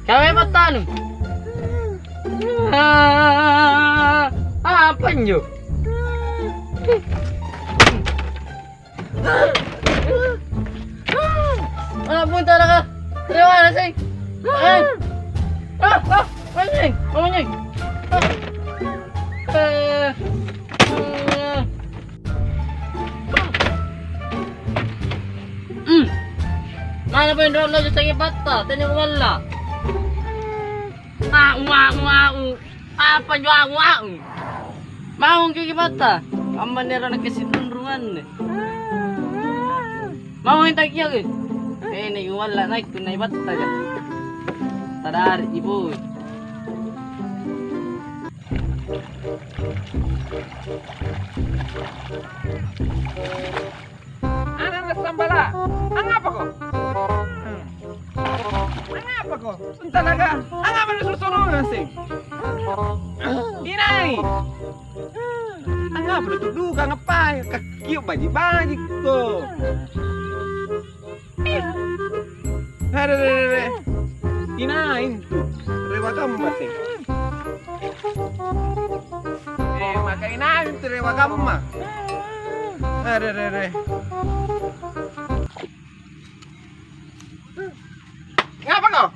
Kami matano. Apa nyo? Punta na ka. Rewa na sing. Manying, manying. Mana pa yung drone na dyan sa ibata? Tanya ko wala. Apa nyo Maung kikibata. Ang manera nagkasinunrungan. Maung yung tagya eh. Eh, naiwala na ito na ibata ka. Tadari, ibu. Anak nasambala. Ang apa ko? Ang apa ko? Ang talaga. Ang apa na susunod sing? Inay. Ang apa na tuduga nga pa. Kakiyo baji-baji ko. Hare. Inain tu. Rewa gamba sing. Makainain tu rewa gamba. Hare. Ngapa kau?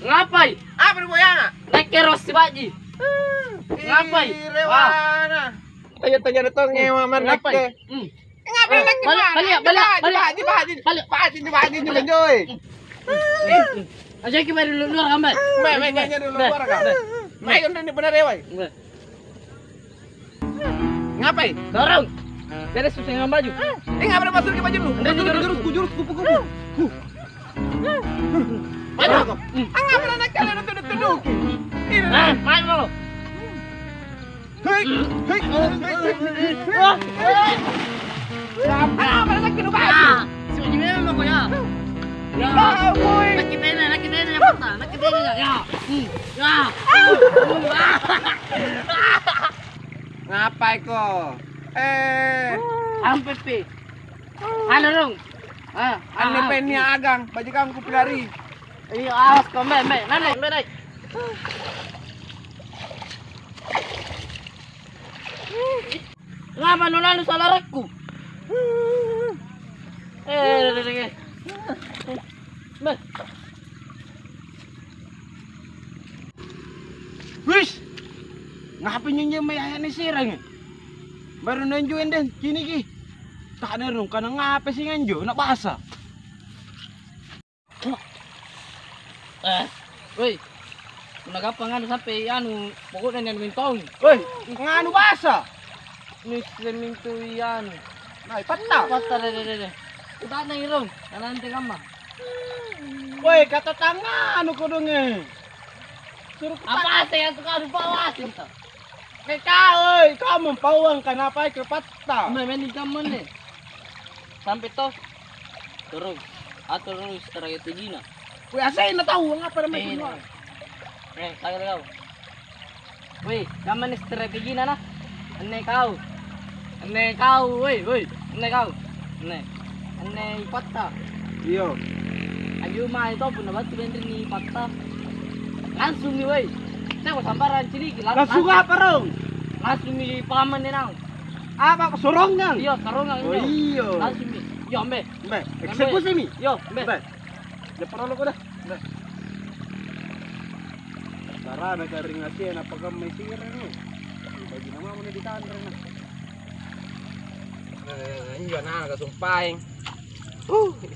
Ngapai? Apa ni boyanga? Nakeros si Baji. Ngapai? Rewana. Tanya na to ngewa man Ngapai? Ngapa nak balik ni joy. Aja kita dari luar gambar. Mai kanya dulu luar ka. Mai udah ni benar rewai. Ngapai? Dorong. Beres susah ngambil baju. Ngapa nak masuk ke baju lu? Jurus kupu. Maju kau. Ngapa nak kalian tuduh. Main lo. Hei. Apa nak kena baju? Sebenarnya mau kau ya. Nakita na ya pata. Nakita na ya. Ngapai ko? Ang pepe. Ano rong? Ang pen niya agang, baju kamu ku pelari. Iyo, awas ko, nanay. Nga ba nulalo sa larak ko? Wish! Ngapin niyo may ayan ni sirang eh. Baru nanjuin din, kini ki. Tak ada rung, kana ngape sih nganjo, nak basa. Woi. Nagapa nga sampai anu, pokoknya yang mintong. Woi, nganu basa? Ni seminto yan. Nay, patta. Pata deh. Udah na irong, nanti kama. Woi, kata tangan anu kodonge. Suruh Apa sih yang tukar bawasin to? kau, kamu pawang kenapa ke patta? Main kamu nih. Sampai toh. Turun. Atau terus terakhir tigina. Woi, asay na tahu ngapa naman semua. Tagal kau. Woi, kamu nih strategi na. Ane kau, woi, ane kau, ane pata. Iyo. Ayo mah itu pun dapat benteng ni pata. Langsung nih, woi. Saya mau sambaran ciri. Langsung apa rong? Langsung nih paman nih nang. Apa kesorongan? Iya, sarungan Oh ini. iyo. Langsung nih. Yo, mbe. Eksekusi mi. Yo, mbe. Depan lo ko dah. Tara na garing ngasih na pagamay sira no. Bagi nama mo na ditandra na. Ninyo na kasumpaing.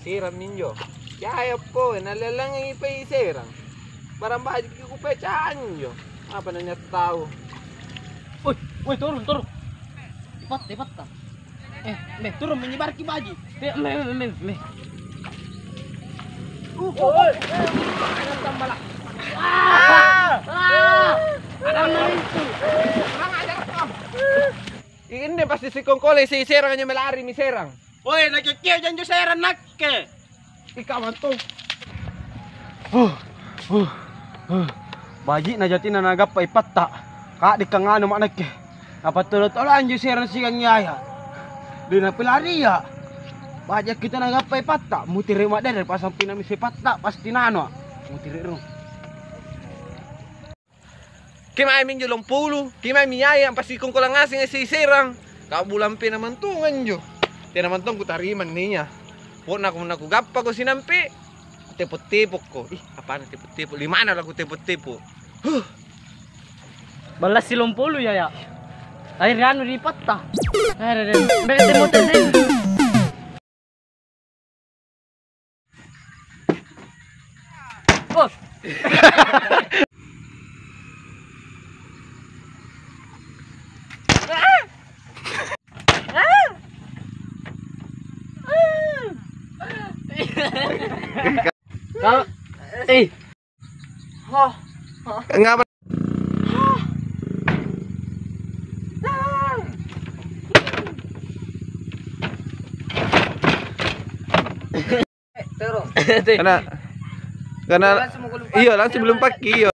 Siram ninyo. Kaya po, nalalang ipaisirang. Parang bakit ko pechaan ninyo. Apa na niya tao? Woi, turun. Lipat ka. Me, turun menyebar ki baji. Me. Anak tambala. Alam na rin to. Kurang ajar ko. Ini pasti si kongkole si serang nya melari mi serang. Woi, nagkikiyo dyan yung serang nakke. Ikaw man to. Baji na jati na nagapay patta. Kaadik ka nga naman nakke. Napatulot-ulaan yung serang sigang yaya. Di na pilari ya. Baji kita nagapay patta. Mutiri madere pasang pinami si patta. Pasti nano. Mau tiru. Kimay minyo lompulo, kimay miyaya ang pasikong ko lang asing isisirang. Kabulan pinamantungan nyo. Tinamantong ko tariman niya. Po na kung nakugapa ko sinampi. Tipot-tipok ko. Apa na tipot-tipok? 5 na lang ko tipot-tipok. Balas silong pulo ya. Ay riano lipat ta. Ay ren. Bete mo din. Oh. Kau, Nga ba? terus. Karena iya langsung belum pakai iya.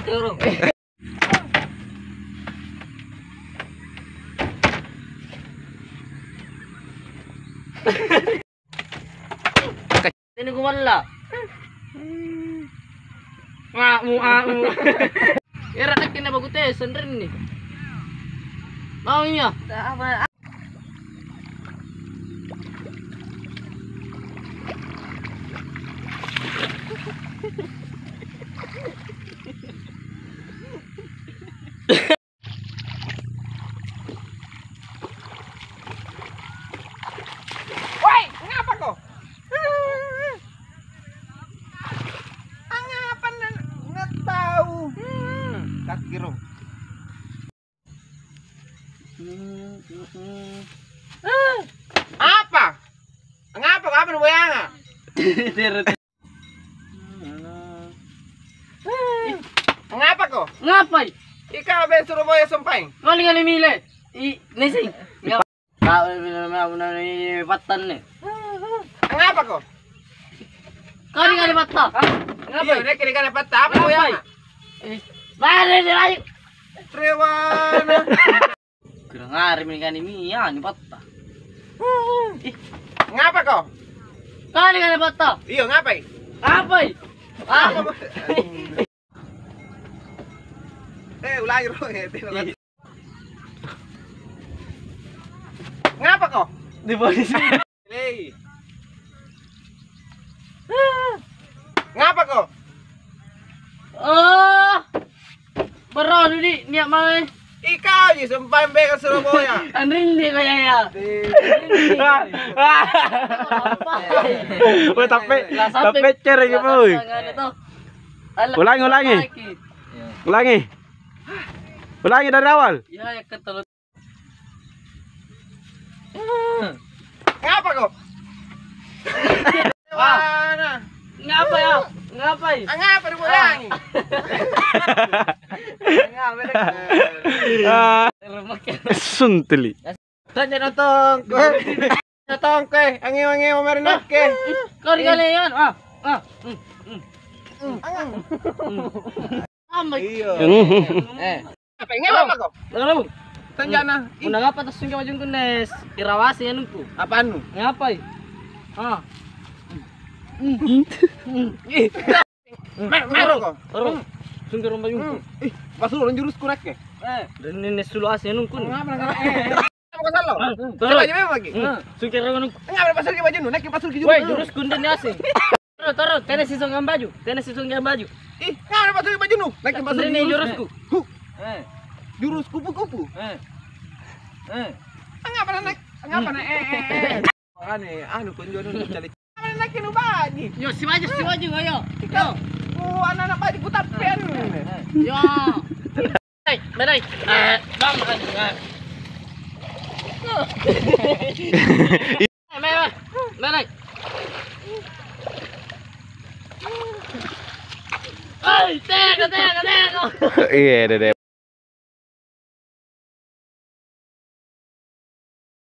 Terus. Ini kumala. Mau. Era nak kena bagus teh sendiri nih. Mau nya. Woi, ngapa kok? Ngapa nggak tahu? Tak kira. Apa? Ngapa nu bayanga? Ngapa kok? Ngapai? Ikaw ba Surabaya sumpay? Kali mile. Nesing. Kau ni patan ni. Ngapa kok? Kali pata. Iya, dia kira-kira patah apa bayanga? Bare ni lagi. Trewana. Kurang hari ni Mia ni pata. Ngapa kok? Kali pata. Iya, ngapai? Ngapai? Ulangi ro. Ngapa kok? Di polisi. Hei. Ngapa kok? Oh. Bro, ni niat mai. Ikaw je sumpah ke Surabaya. Anring ni kaya ya. Woi tapi cer iki boy. Ulangi. Ulangi dari awal. Ya ketelut. Ngapa kok? Mana? Ngapa ya? Ngapai? Ngapa diulangi? Sunteli. Tanya nonton. Nonton ke, angi-angi marinat ke. Kau yan. Amay. Iya. Apa ngapa kok? Ngapa? Tanjana. Una ngapa tas sungka majung kunes? Irawasi anu ku. Apaan nu? Ngapai? Mero kok. Terus sungka rumah majung. Masuk orang jurus kurak ke. Dan ini sulu asi anu kun. Ngapa kok salah? Terus Aja memang lagi. sungka rumah anu. Ngapa pasal ke baju nu? Naik pasal ke jurus. Woi, jurus kunden asi. Terus tenes sisong baju. Ih, ngapa pasal ke baju nu? Naik pasal Ini jurusku. Jurus kupu-kupu. Ngapa naik? Anu kunjung nu cari. Ngapa naik nu baji? Yo si maju ayo. Yo. Anak-anak baji ku tapen. Yo. Berai. Bang. Berai. Ay, tega. Iya, Dede.